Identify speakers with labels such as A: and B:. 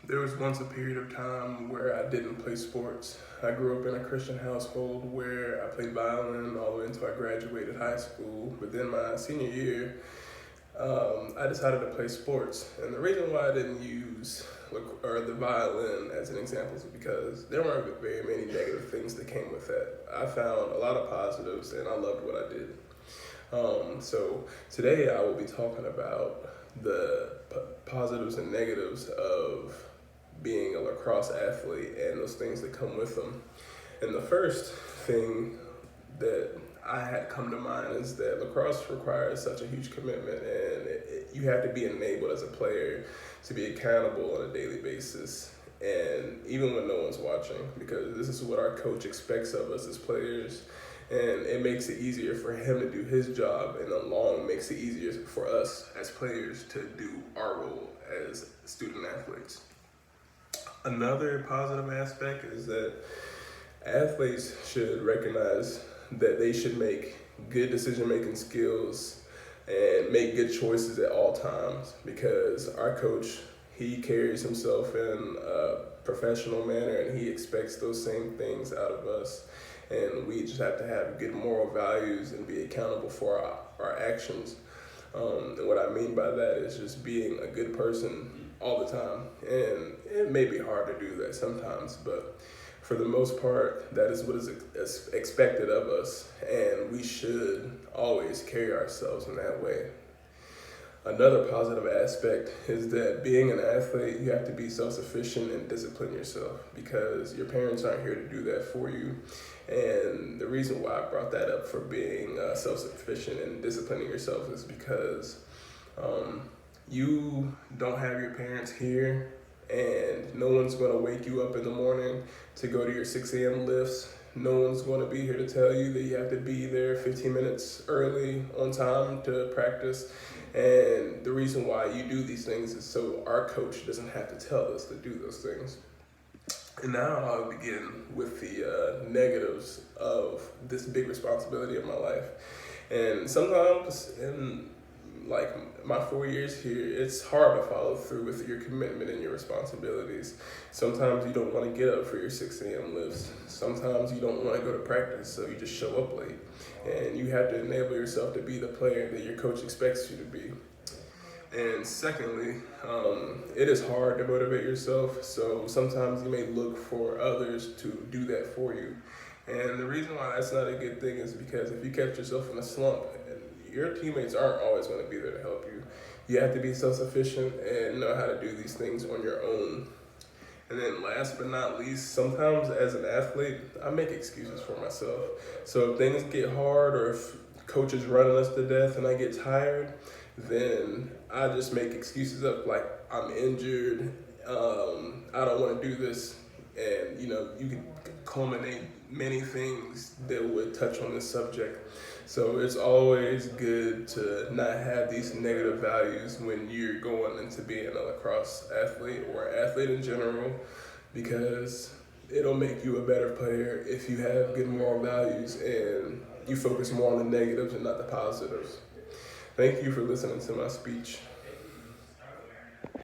A: There was once a period of time where I didn't play sports. I grew up in a Christian household where I played violin all the way until I graduated high school. But then my senior year, I decided to play sports. And the reason why I didn't use the violin as an example is because there weren't very many negative things that came with that. I found a lot of positives and I loved what I did. So today I will be talking about the positives and negatives of being a lacrosse athlete and those things that come with them. And the first thing that I had come to mind is that lacrosse requires such a huge commitment, and you have to be enabled as a player to be accountable on a daily basis. And even when no one's watching, because this is what our coach expects of us as players, and it makes it easier for him to do his job, and along makes it easier for us as players to do our role as student athletes. Another positive aspect is that athletes should recognize that they should make good decision-making skills and make good choices at all times, because our coach, he carries himself in a professional manner and he expects those same things out of us. And we just have to have good moral values and be accountable for our actions. And what I mean by that is just being a good person all the time. And it may be hard to do that sometimes, but for the most part, that is what is expected of us. And we should always carry ourselves in that way. Another positive aspect is that being an athlete, you have to be self-sufficient and discipline yourself, because your parents aren't here to do that for you. And the reason why I brought that up for being self-sufficient and disciplining yourself is because you don't have your parents here, and no one's going to wake you up in the morning to go to your 6 a.m. lifts. No one's going to be here to tell you that you have to be there 15 minutes early on time to practice. And the reason why you do these things is so our coach doesn't have to tell us to do those things. And now I'll begin with the negatives of this big responsibility of my life. And sometimes in my 4 years here, it's hard to follow through with your commitment and your responsibilities. Sometimes you don't want to get up for your 6 a.m. lifts. Sometimes you don't want to go to practice, so you just show up late. And you have to enable yourself to be the player that your coach expects you to be. And secondly, it is hard to motivate yourself, so sometimes you may look for others to do that for you. And the reason why that's not a good thing is because if you catch yourself in a slump, your teammates aren't always going to be there to help you. You have to be self-sufficient and know how to do these things on your own. And then last but not least, sometimes as an athlete, I make excuses for myself. So if things get hard, or if coach is running us to death and I get tired, then I just make excuses up like I'm injured, I don't want to do this. And you can culminate many things that would touch on this subject. So it's always good to not have these negative values when you're going into being a lacrosse athlete or athlete in general, because it'll make you a better player if you have good moral values and you focus more on the negatives and not the positives. Thank you for listening to my speech.